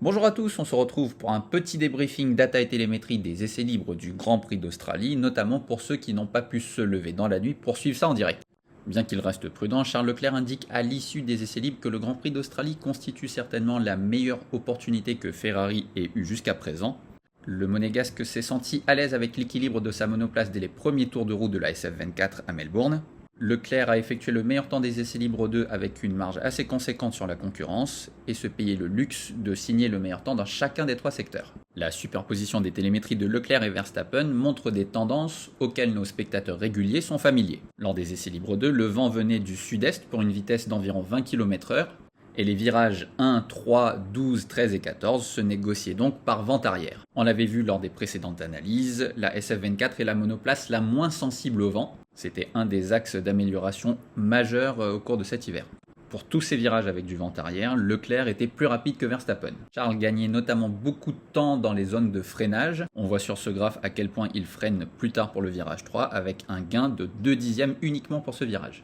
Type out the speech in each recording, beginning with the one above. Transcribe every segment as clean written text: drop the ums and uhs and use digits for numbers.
Bonjour à tous, on se retrouve pour un petit débriefing data et télémétrie des essais libres du Grand Prix d'Australie, notamment pour ceux qui n'ont pas pu se lever dans la nuit pour suivre ça en direct. Bien qu'il reste prudent, Charles Leclerc indique à l'issue des essais libres que le Grand Prix d'Australie constitue certainement la meilleure opportunité que Ferrari ait eue jusqu'à présent. Le monégasque s'est senti à l'aise avec l'équilibre de sa monoplace dès les premiers tours de roue de la SF24 à Melbourne. Leclerc a effectué le meilleur temps des essais libres 2 avec une marge assez conséquente sur la concurrence et se payait le luxe de signer le meilleur temps dans chacun des trois secteurs. La superposition des télémétries de Leclerc et Verstappen montre des tendances auxquelles nos spectateurs réguliers sont familiers. Lors des essais libres 2, le vent venait du sud-est pour une vitesse d'environ 20 km/h et les virages 1, 3, 12, 13 et 14 se négociaient donc par vent arrière. On l'avait vu lors des précédentes analyses, la SF24 est la monoplace la moins sensible au vent. C'était un des axes d'amélioration majeurs au cours de cet hiver. Pour tous ces virages avec du vent arrière, Leclerc était plus rapide que Verstappen. Charles gagnait notamment beaucoup de temps dans les zones de freinage. On voit sur ce graphe à quel point il freine plus tard pour le virage 3 avec un gain de 2 dixièmes uniquement pour ce virage.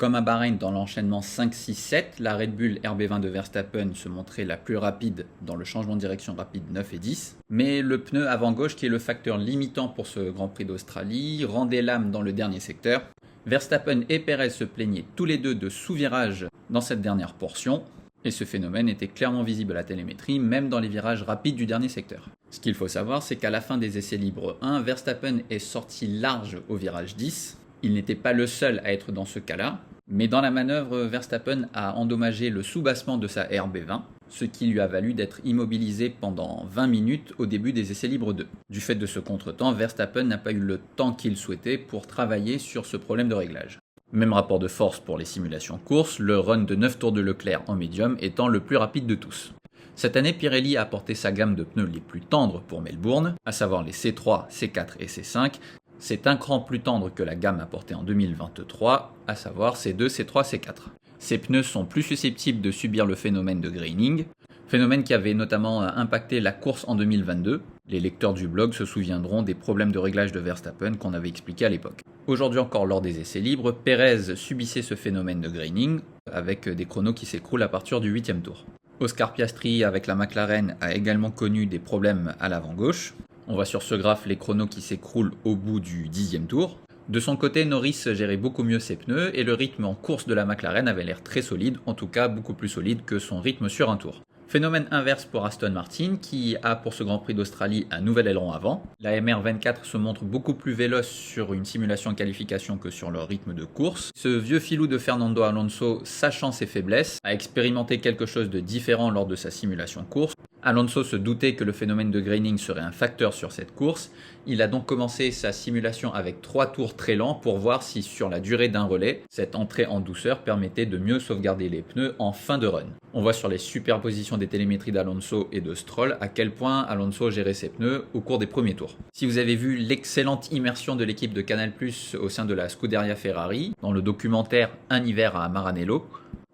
Comme à Bahreïn dans l'enchaînement 5-6-7, la Red Bull RB20 de Verstappen se montrait la plus rapide dans le changement de direction rapide 9 et 10. Mais le pneu avant gauche, qui est le facteur limitant pour ce Grand Prix d'Australie, rendait l'âme dans le dernier secteur. Verstappen et Perez se plaignaient tous les deux de sous-virage dans cette dernière portion. Et ce phénomène était clairement visible à la télémétrie, même dans les virages rapides du dernier secteur. Ce qu'il faut savoir, c'est qu'à la fin des essais libres 1, Verstappen est sorti large au virage 10. Il n'était pas le seul à être dans ce cas-là, mais dans la manœuvre, Verstappen a endommagé le soubassement de sa RB20, ce qui lui a valu d'être immobilisé pendant 20 minutes au début des essais libres 2. Du fait de ce contretemps, Verstappen n'a pas eu le temps qu'il souhaitait pour travailler sur ce problème de réglage. Même rapport de force pour les simulations courses, le run de 9 tours de Leclerc en médium étant le plus rapide de tous. Cette année, Pirelli a apporté sa gamme de pneus les plus tendres pour Melbourne, à savoir les C3, C4 et C5, c'est un cran plus tendre que la gamme apportée en 2023, à savoir C2, C3, C4. Ces pneus sont plus susceptibles de subir le phénomène de graining, phénomène qui avait notamment impacté la course en 2022. Les lecteurs du blog se souviendront des problèmes de réglage de Verstappen qu'on avait expliqué à l'époque. Aujourd'hui encore lors des essais libres, Perez subissait ce phénomène de graining, avec des chronos qui s'écroulent à partir du 8e tour. Oscar Piastri avec la McLaren a également connu des problèmes à l'avant gauche. On voit sur ce graphe les chronos qui s'écroulent au bout du 10e tour. De son côté, Norris gérait beaucoup mieux ses pneus et le rythme en course de la McLaren avait l'air très solide, en tout cas beaucoup plus solide que son rythme sur un tour. Phénomène inverse pour Aston Martin qui a pour ce Grand Prix d'Australie un nouvel aileron avant. La MR24 se montre beaucoup plus véloce sur une simulation qualification que sur leur rythme de course. Ce vieux filou de Fernando Alonso, sachant ses faiblesses, a expérimenté quelque chose de différent lors de sa simulation course. Alonso se doutait que le phénomène de graining serait un facteur sur cette course. Il a donc commencé sa simulation avec 3 tours très lents pour voir si sur la durée d'un relais, cette entrée en douceur permettait de mieux sauvegarder les pneus en fin de run. On voit sur les superpositions des télémétries d'Alonso et de Stroll à quel point Alonso gérait ses pneus au cours des premiers tours. Si vous avez vu l'excellente immersion de l'équipe de Canal+ au sein de la Scuderia Ferrari, dans le documentaire Un hiver à Maranello,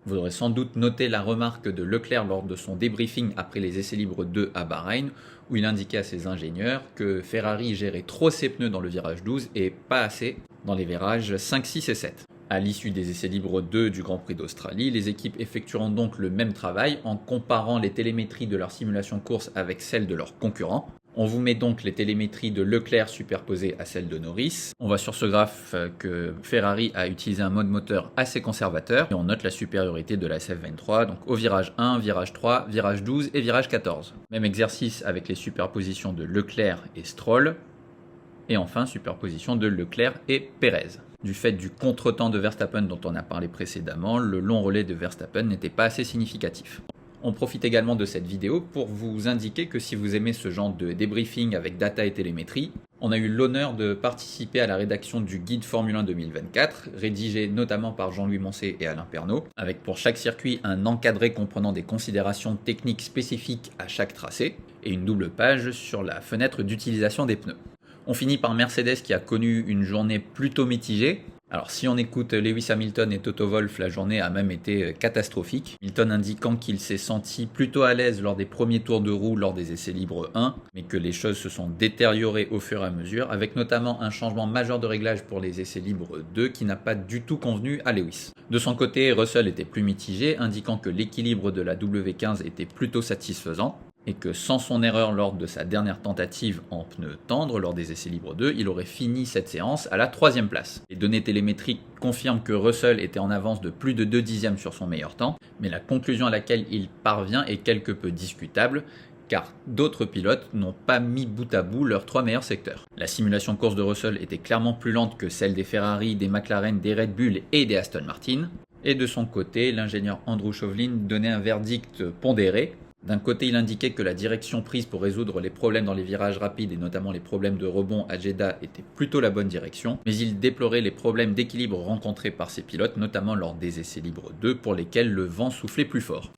vous aurez sans doute noté la remarque de Leclerc lors de son débriefing après les essais libres 2 à Bahreïn, où il indiquait à ses ingénieurs que Ferrari gérait trop ses pneus dans le virage 12 et pas assez dans les virages 5, 6 et 7. À l'issue des essais libres 2 du Grand Prix d'Australie, les équipes effectueront donc le même travail en comparant les télémétries de leur simulation course avec celles de leurs concurrents. On vous met donc les télémétries de Leclerc superposées à celles de Norris. On voit sur ce graphe que Ferrari a utilisé un mode moteur assez conservateur et on note la supériorité de la SF23 donc au virage 1, virage 3, virage 12 et virage 14. Même exercice avec les superpositions de Leclerc et Stroll et enfin superposition de Leclerc et Perez. Du fait du contretemps de Verstappen dont on a parlé précédemment, le long relais de Verstappen n'était pas assez significatif. On profite également de cette vidéo pour vous indiquer que si vous aimez ce genre de débriefing avec data et télémétrie, on a eu l'honneur de participer à la rédaction du guide Formule 1 2024, rédigé notamment par Jean-Louis Moncé et Alain Pernaut, avec pour chaque circuit un encadré comprenant des considérations techniques spécifiques à chaque tracé, et une double page sur la fenêtre d'utilisation des pneus. On finit par Mercedes qui a connu une journée plutôt mitigée. Alors si on écoute Lewis Hamilton et Toto Wolff, la journée a même été catastrophique. Hamilton indiquant qu'il s'est senti plutôt à l'aise lors des premiers tours de roue lors des essais libres 1, mais que les choses se sont détériorées au fur et à mesure, avec notamment un changement majeur de réglage pour les essais libres 2 qui n'a pas du tout convenu à Lewis. De son côté, Russell était plus mitigé, indiquant que l'équilibre de la W15 était plutôt satisfaisant. et que sans son erreur lors de sa dernière tentative en pneu tendre lors des essais libres 2, il aurait fini cette séance à la 3e place. Les données télémétriques confirment que Russell était en avance de plus de 2 dixièmes sur son meilleur temps, mais la conclusion à laquelle il parvient est quelque peu discutable, car d'autres pilotes n'ont pas mis bout à bout leurs 3 meilleurs secteurs. La simulation de course de Russell était clairement plus lente que celle des Ferrari, des McLaren, des Red Bull et des Aston Martin. Et de son côté, l'ingénieur Andrew Chauvelin donnait un verdict pondéré. D'un côté, il indiquait que la direction prise pour résoudre les problèmes dans les virages rapides et notamment les problèmes de rebond à Jeddah était plutôt la bonne direction, mais il déplorait les problèmes d'équilibre rencontrés par ses pilotes, notamment lors des essais libres 2 pour lesquels le vent soufflait plus fort.